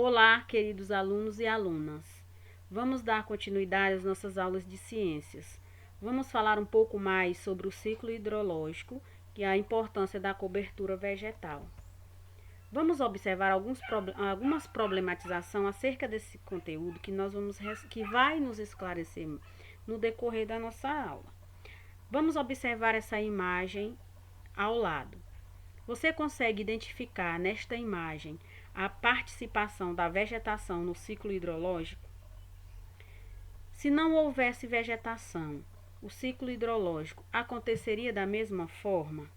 Olá, queridos alunos e alunas. Vamos dar continuidade às nossas aulas de ciências. Vamos falar um pouco mais sobre o ciclo hidrológico e a importância da cobertura vegetal. Vamos observar algumas problematizações acerca desse conteúdo que vai nos esclarecer no decorrer da nossa aula. Vamos observar essa imagem ao lado. Você consegue identificar nesta imagem a participação da vegetação no ciclo hidrológico? Se não houvesse vegetação, o ciclo hidrológico aconteceria da mesma forma?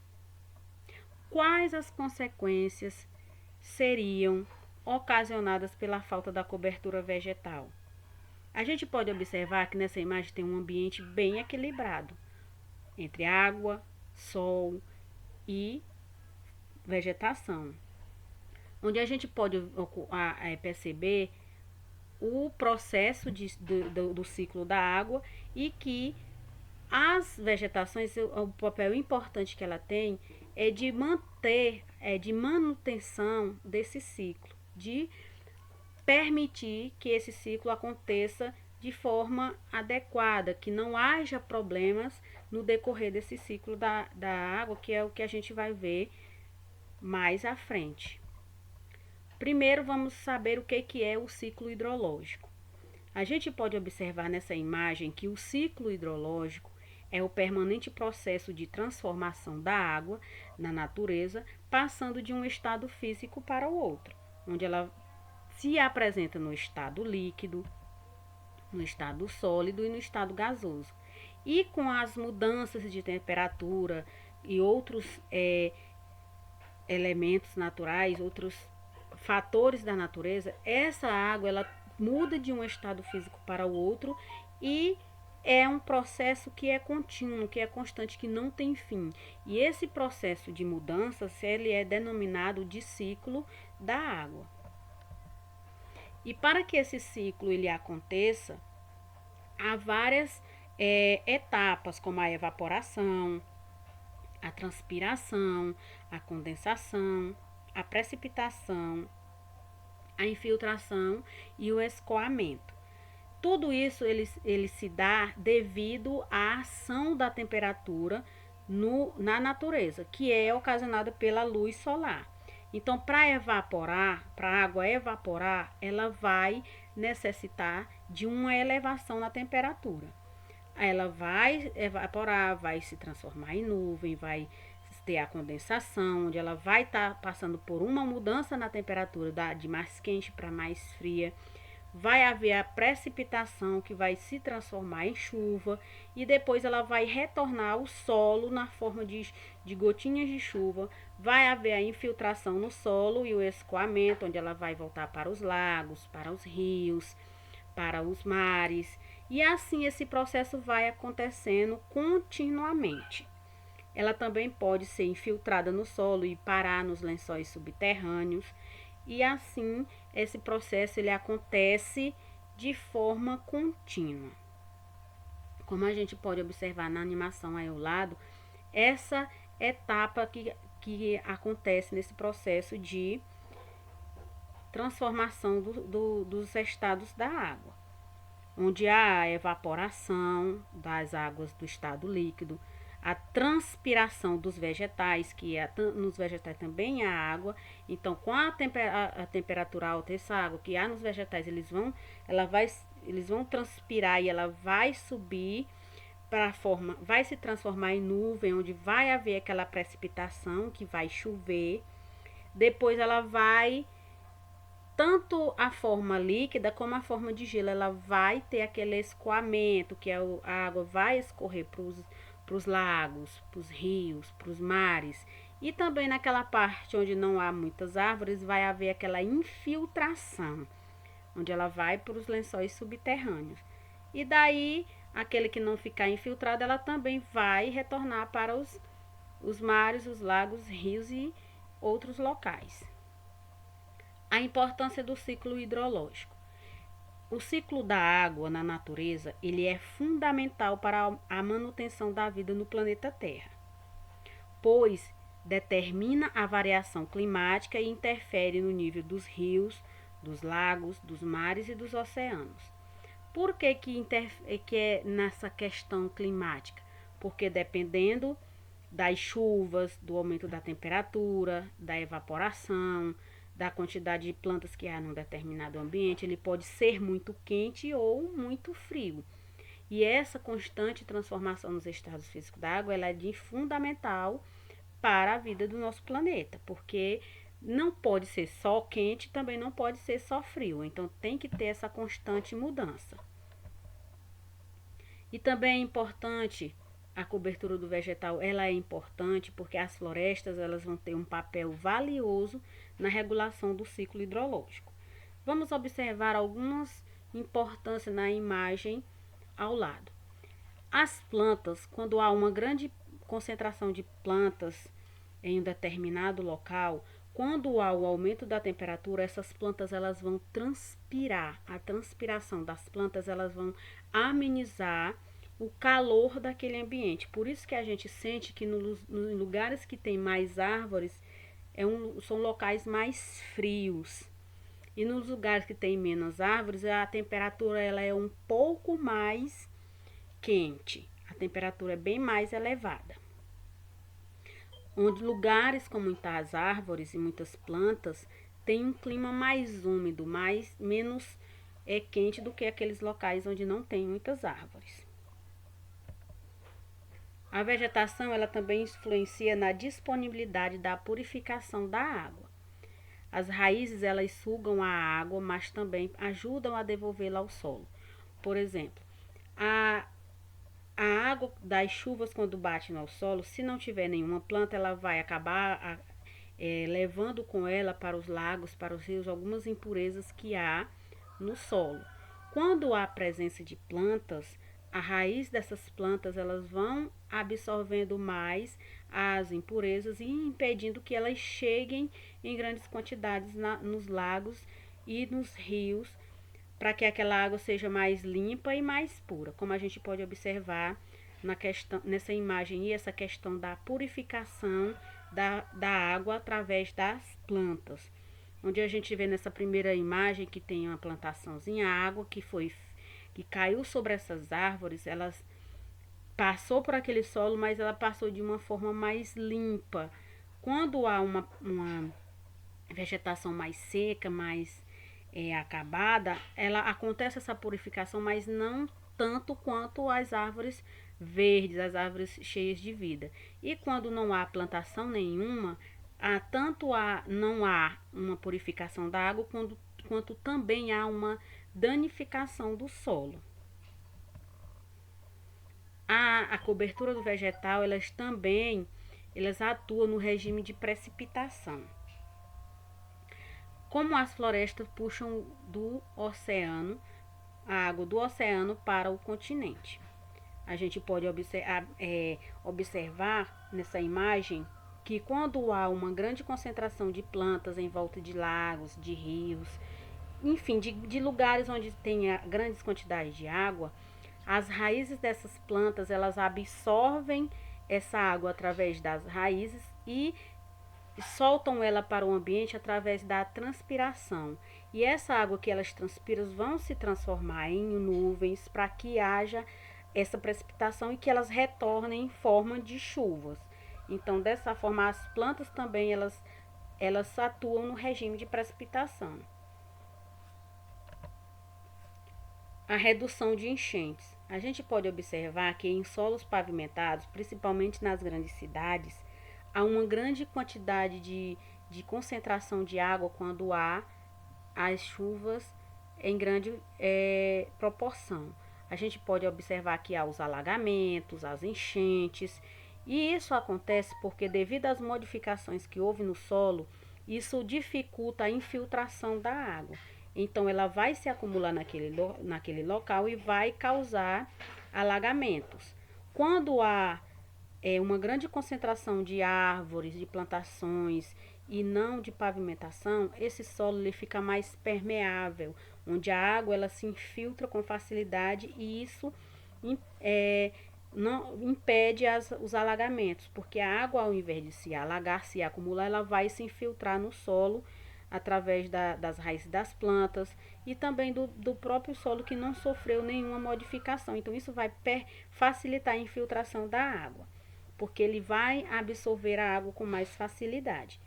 Quais as consequências seriam ocasionadas pela falta da cobertura vegetal? A gente pode observar que nessa imagem tem um ambiente bem equilibrado entre água, sol e vegetação, onde a gente pode perceber o processo do ciclo da água e que as vegetações, o papel importante que ela tem é de de manutenção desse ciclo, de permitir que esse ciclo aconteça de forma adequada, que não haja problemas no decorrer desse ciclo da água, que é o que a gente vai ver mais à frente. Primeiro, vamos saber o que é o ciclo hidrológico. A gente pode observar nessa imagem que o ciclo hidrológico é o permanente processo de transformação da água na natureza, passando de um estado físico para o outro, onde ela se apresenta no estado líquido, no estado sólido e no estado gasoso. E com as mudanças de temperatura e outros elementos naturais, outros fatores da natureza, essa água ela muda de um estado físico para o outro e é um processo que é contínuo, que é constante, que não tem fim. E esse processo de mudanças, ele é denominado de ciclo da água. E para que esse ciclo ele aconteça, há várias etapas, como a evaporação, a transpiração, a condensação, a precipitação, a infiltração e o escoamento. Tudo isso ele se dá devido à ação da temperatura na natureza, que é ocasionada pela luz solar. Então, para a água evaporar, ela vai necessitar de uma elevação na temperatura. Ela vai evaporar, vai se transformar em nuvem, vai ter a condensação, onde ela vai estar passando por uma mudança na temperatura de mais quente para mais fria. Vai haver a precipitação, que vai se transformar em chuva, e depois ela vai retornar ao solo na forma de gotinhas de chuva. Vai haver a infiltração no solo e o escoamento, onde ela vai voltar para os lagos, para os rios, para os mares. E assim esse processo vai acontecendo continuamente. Ela também pode ser infiltrada no solo e parar nos lençóis subterrâneos. E assim esse processo ele acontece de forma contínua. Como a gente pode observar na animação aí ao lado, essa etapa que acontece nesse processo de transformação dos estados da água, onde há a evaporação das águas do estado líquido, a transpiração dos vegetais, que nos vegetais também há água. Então, com a temperatura alta, essa água que há nos vegetais, eles vão transpirar e ela vai subir vai se transformar em nuvem, onde vai haver aquela precipitação, que vai chover. Depois ela vai, tanto a forma líquida como a forma de gelo, ela vai ter aquele escoamento, que a água vai escorrer para os lagos, para os rios, para os mares. E também naquela parte onde não há muitas árvores, vai haver aquela infiltração, onde ela vai para os lençóis subterrâneos. E daí, aquele que não ficar infiltrado, ela também vai retornar para os mares, os lagos, rios e outros locais. A importância do ciclo hidrológico. O ciclo da água na natureza, ele é fundamental para a manutenção da vida no planeta Terra, pois determina a variação climática e interfere no nível dos rios, dos lagos, dos mares e dos oceanos. Por que é nessa questão climática? Porque dependendo das chuvas, do aumento da temperatura, da evaporação, da quantidade de plantas que há num determinado ambiente, ele pode ser muito quente ou muito frio. E essa constante transformação nos estados físicos da água, ela é de fundamental para a vida do nosso planeta, porque não pode ser só quente, também não pode ser só frio. Então tem que ter essa constante mudança. E também é importante a cobertura do vegetal, ela é importante porque as florestas elas vão ter um papel valioso na regulação do ciclo hidrológico. Vamos observar algumas importâncias na imagem ao lado. As plantas, quando há uma grande concentração de plantas em um determinado local, quando há o aumento da temperatura, essas plantas elas vão transpirar. A transpiração das plantas elas vão amenizar o calor daquele ambiente. Por isso que a gente sente que nos lugares que tem mais árvores são locais mais frios. E nos lugares que tem menos árvores, a temperatura ela é um pouco mais quente. A temperatura é bem mais elevada. Onde lugares com muitas árvores e muitas plantas tem um clima mais úmido, menos quente do que aqueles locais onde não tem muitas árvores. A vegetação ela também influencia na disponibilidade da purificação da água. As raízes elas sugam a água, mas também ajudam a devolvê-la ao solo. Por exemplo, a água das chuvas quando bate no solo, se não tiver nenhuma planta, ela vai acabar levando com ela para os lagos, para os rios, algumas impurezas que há no solo. Quando há presença de plantas, a raiz dessas plantas elas vão absorvendo mais as impurezas e impedindo que elas cheguem em grandes quantidades nos lagos e nos rios, para que aquela água seja mais limpa e mais pura, como a gente pode observar nessa imagem e essa questão da purificação da água através das plantas. Onde a gente vê nessa primeira imagem que tem uma plantaçãozinha, a água que caiu sobre essas árvores, elas passou por aquele solo, mas ela passou de uma forma mais limpa. Quando há uma vegetação mais seca, mais acabada, ela acontece essa purificação, mas não tanto quanto as árvores verdes, as árvores cheias de vida. E quando não há plantação nenhuma, não há uma purificação da água, quanto também há uma danificação do solo. A cobertura do vegetal, elas atuam no regime de precipitação. Como as florestas puxam do oceano, a água do oceano para o continente. A gente pode observar nessa imagem que quando há uma grande concentração de plantas em volta de lagos, de rios, enfim, de lugares onde tem grandes quantidades de água, as raízes dessas plantas elas absorvem essa água através das raízes e soltam ela para o ambiente através da transpiração. E essa água que elas transpiram vão se transformar em nuvens para que haja essa precipitação e que elas retornem em forma de chuvas. Então, dessa forma, as plantas também elas atuam no regime de precipitação. A redução de enchentes. A gente pode observar que em solos pavimentados, principalmente nas grandes cidades, há uma grande quantidade de concentração de água quando há as chuvas em grande proporção. A gente pode observar que há os alagamentos, as enchentes, e isso acontece porque devido às modificações que houve no solo, isso dificulta a infiltração da água. Então ela vai se acumular naquele local e vai causar alagamentos. Quando há uma grande concentração de árvores, de plantações e não de pavimentação, esse solo ele fica mais permeável, onde a água ela se infiltra com facilidade e isso não impede os alagamentos, porque a água ao invés de se alagar, se acumular, ela vai se infiltrar no solo, através das raízes das plantas e também do próprio solo que não sofreu nenhuma modificação. Então, isso vai facilitar a infiltração da água, porque ele vai absorver a água com mais facilidade.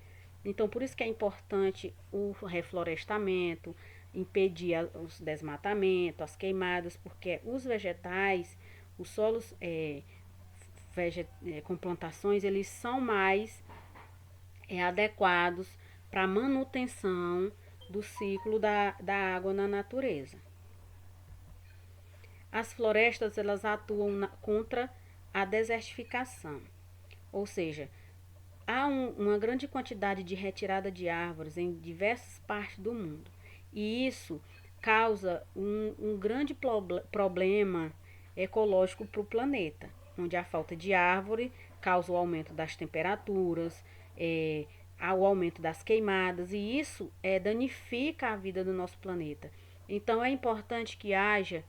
Então, por isso que é importante o reflorestamento, impedir os desmatamentos, as queimadas, porque os vegetais, os solos com plantações, eles são mais adequados para a manutenção do ciclo da água na natureza. As florestas, elas atuam contra a desertificação, ou seja, há uma grande quantidade de retirada de árvores em diversas partes do mundo, e isso causa um grande problema ecológico para o planeta, onde a falta de árvore causa o aumento das temperaturas, o aumento das queimadas, e isso danifica a vida do nosso planeta. Então é importante que haja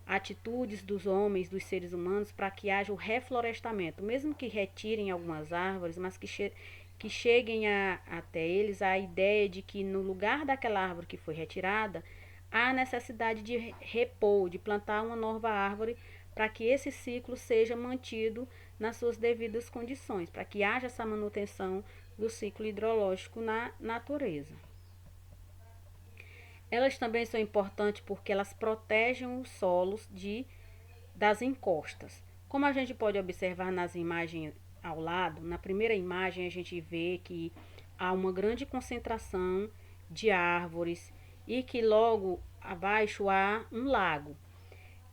atitudes dos homens, dos seres humanos, para que haja o reflorestamento, mesmo que retirem algumas árvores, mas que cheguem até eles a ideia de que no lugar daquela árvore que foi retirada, há necessidade de repor, de plantar uma nova árvore, para que esse ciclo seja mantido nas suas devidas condições, para que haja essa manutenção do ciclo hidrológico na natureza. Elas também são importantes porque elas protegem os solos das encostas. Como a gente pode observar nas imagens ao lado, na primeira imagem a gente vê que há uma grande concentração de árvores e que logo abaixo há um lago.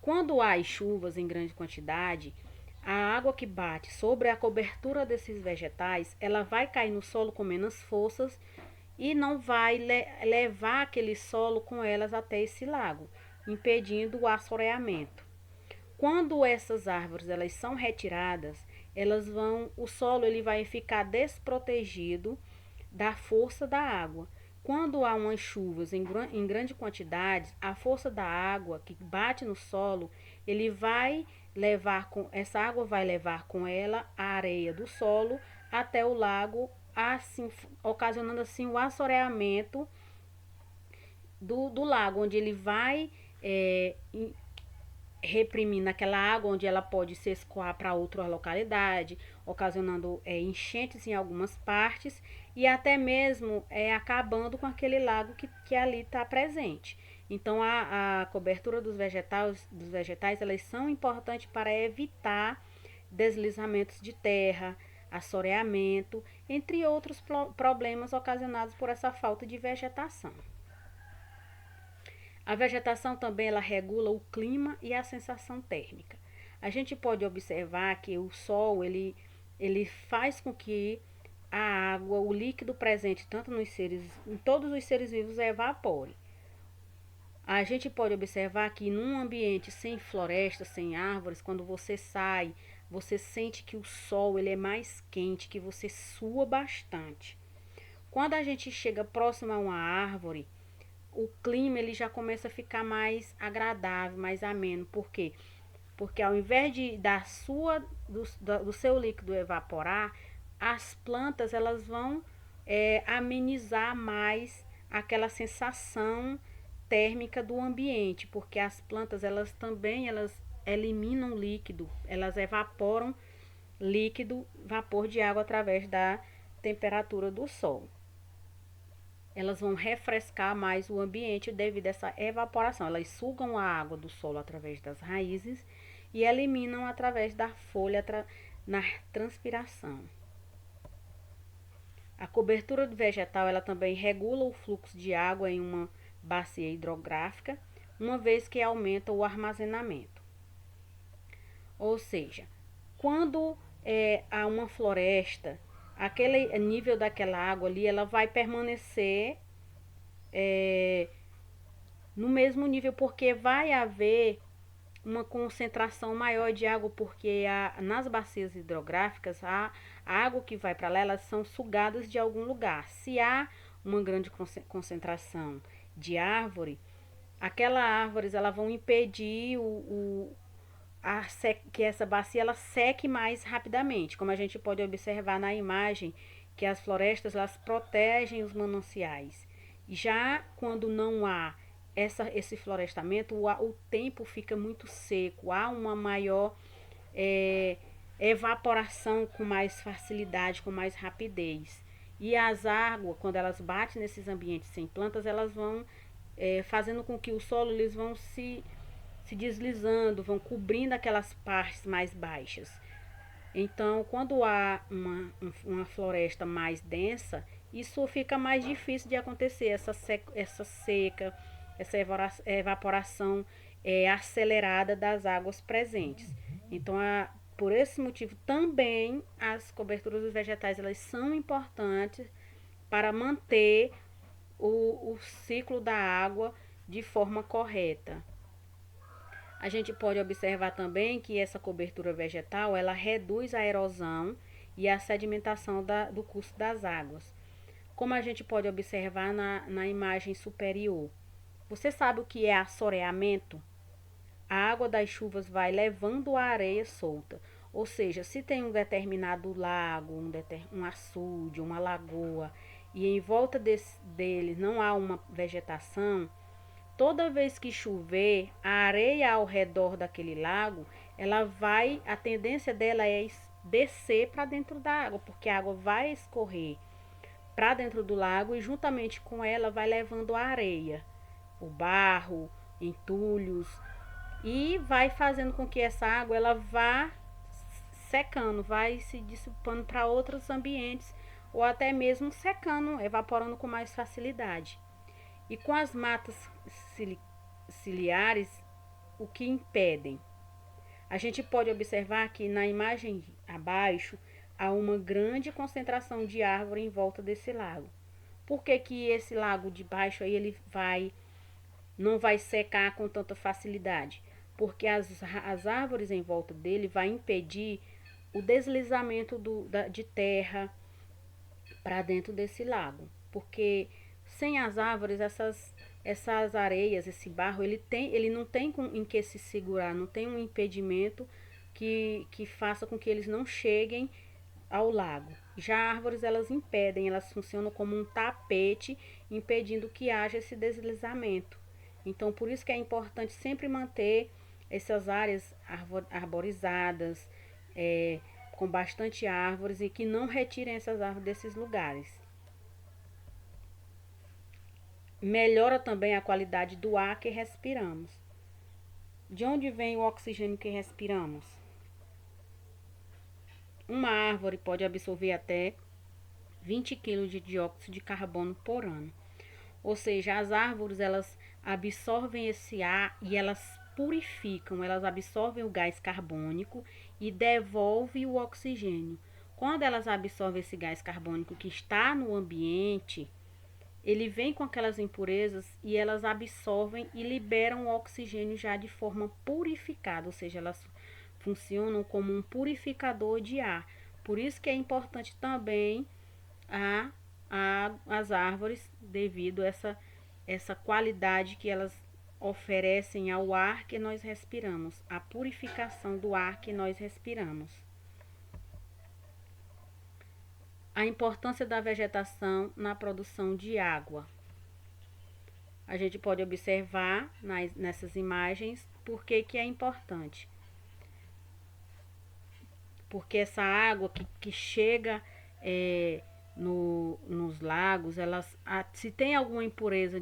Quando há chuvas em grande quantidade, a água que bate sobre a cobertura desses vegetais, ela vai cair no solo com menos forças e não vai levar aquele solo com elas até esse lago, impedindo o assoreamento. Quando essas árvores elas são retiradas, o solo ele vai ficar desprotegido da força da água. Quando há umas chuvas em grande quantidade, a força da água que bate no solo, essa água vai levar com ela a areia do solo até o lago, assim, ocasionando assim o assoreamento do lago, onde ele vai reprimindo aquela água, onde ela pode se escoar para outra localidade, ocasionando enchentes em algumas partes e até mesmo acabando com aquele lago que ali está presente. Então a cobertura dos vegetais elas são importantes para evitar deslizamentos de terra, assoreamento, entre outros problemas ocasionados por essa falta de vegetação. A vegetação também ela regula o clima e a sensação térmica. A gente pode observar que o sol ele faz com que a água, o líquido presente tanto em todos os seres vivos evapore. A gente pode observar que num ambiente sem floresta, sem árvores, quando você sai, você sente que o sol ele é mais quente, que você sua bastante. Quando a gente chega próximo a uma árvore, o clima ele já começa a ficar mais agradável, mais ameno. Por quê? Porque ao invés do seu líquido evaporar, as plantas elas vão amenizar mais aquela sensação térmica do ambiente, porque as plantas elas eliminam líquido, elas evaporam líquido, vapor de água através da temperatura do sol. Elas vão refrescar mais o ambiente devido a essa evaporação. Elas sugam a água do solo através das raízes e eliminam através da folha na transpiração. A cobertura do vegetal ela também regula o fluxo de água em uma bacia hidrográfica, uma vez que aumenta o armazenamento. Ou seja, quando há uma floresta, aquele nível daquela água ali, ela vai permanecer no mesmo nível, porque vai haver uma concentração maior de água, porque nas bacias hidrográficas, a água que vai para lá, elas são sugadas de algum lugar. Se há uma grande concentração de árvore, aquelas árvores elas vão impedir que essa bacia ela seque mais rapidamente, como a gente pode observar na imagem que as florestas elas protegem os mananciais. Já quando não há esse florestamento, o tempo fica muito seco, há uma maior é, evaporação com mais facilidade, com mais rapidez. E as águas, quando elas batem nesses ambientes sem plantas, elas vão fazendo com que o solo eles vão se deslizando, vão cobrindo aquelas partes mais baixas. Então, quando há uma floresta mais densa, isso fica mais difícil de acontecer, essa seca, essa evaporação acelerada das águas presentes. Então, por esse motivo, também as coberturas vegetais elas são importantes para manter o ciclo da água de forma correta. A gente pode observar também que essa cobertura vegetal ela reduz a erosão e a sedimentação do curso das águas. Como a gente pode observar na imagem superior. Você sabe o que é assoreamento? A água das chuvas vai levando a areia solta. Ou seja, se tem um determinado lago, um açude, uma lagoa, e em volta dele não há uma vegetação, toda vez que chover, a areia ao redor daquele lago, a tendência dela é descer para dentro da água, porque a água vai escorrer para dentro do lago e juntamente com ela vai levando a areia, o barro, entulhos e vai fazendo com que essa água ela vá secando, vai se dissipando para outros ambientes ou até mesmo secando, evaporando com mais facilidade. E com as matas ciliares, o que impedem? A gente pode observar que na imagem abaixo há uma grande concentração de árvore em volta desse lago. Por que que esse lago de baixo aí não vai secar com tanta facilidade? Porque as árvores em volta dele vai impedir o deslizamento de terra para dentro desse lago. Porque sem as árvores, essas areias, esse barro, ele não tem em que se segurar, não tem um impedimento que faça com que eles não cheguem ao lago. Já árvores, elas impedem, elas funcionam como um tapete, impedindo que haja esse deslizamento. Então, por isso que é importante sempre manter essas áreas arborizadas, com bastante árvores e que não retirem essas árvores desses lugares. Melhora também a qualidade do ar que respiramos. De onde vem o oxigênio que respiramos? Uma árvore pode absorver até 20 kg de dióxido de carbono por ano. Ou seja, as árvores elas absorvem esse ar e elas purificam, elas absorvem o gás carbônico e devolvem o oxigênio. Quando elas absorvem esse gás carbônico que está no ambiente, ele vem com aquelas impurezas e elas absorvem e liberam o oxigênio já de forma purificada, ou seja, elas funcionam como um purificador de ar. Por isso que é importante também as árvores, devido a essa qualidade que elas oferecem ao ar que nós respiramos, a purificação do ar que nós respiramos. A importância da vegetação na produção de água. A gente pode observar nessas imagens por que é importante. Porque essa água que chega nos lagos, se tem alguma impureza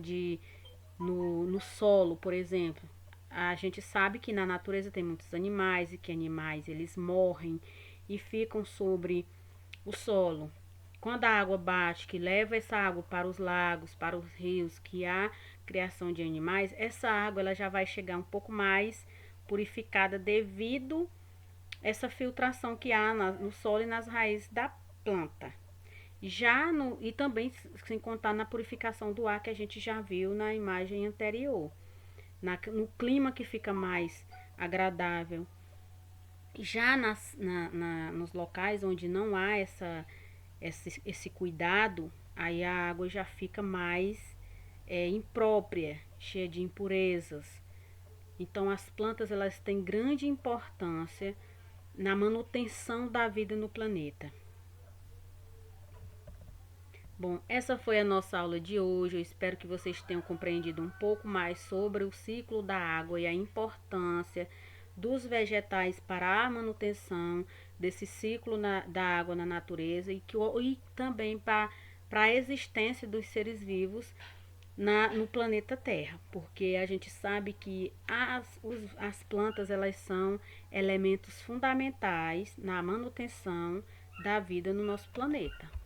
no solo, por exemplo, a gente sabe que na natureza tem muitos animais e que animais eles morrem e ficam sobre o solo. Quando a água bate, que leva essa água para os lagos, para os rios, que há criação de animais, essa água ela já vai chegar um pouco mais purificada devido a essa filtração que há no solo e nas raízes da planta. E também sem contar na purificação do ar que a gente já viu na imagem anterior, no clima que fica mais agradável. Já nos locais onde não há esse cuidado, aí a água já fica mais imprópria, cheia de impurezas. Então as plantas elas têm grande importância na manutenção da vida no planeta. Bom, essa foi a nossa aula de hoje. Eu espero que vocês tenham compreendido um pouco mais sobre o ciclo da água e a importância dos vegetais para a manutenção desse ciclo da água na natureza e também para a existência dos seres vivos no planeta Terra, porque a gente sabe que as plantas elas são elementos fundamentais na manutenção da vida no nosso planeta.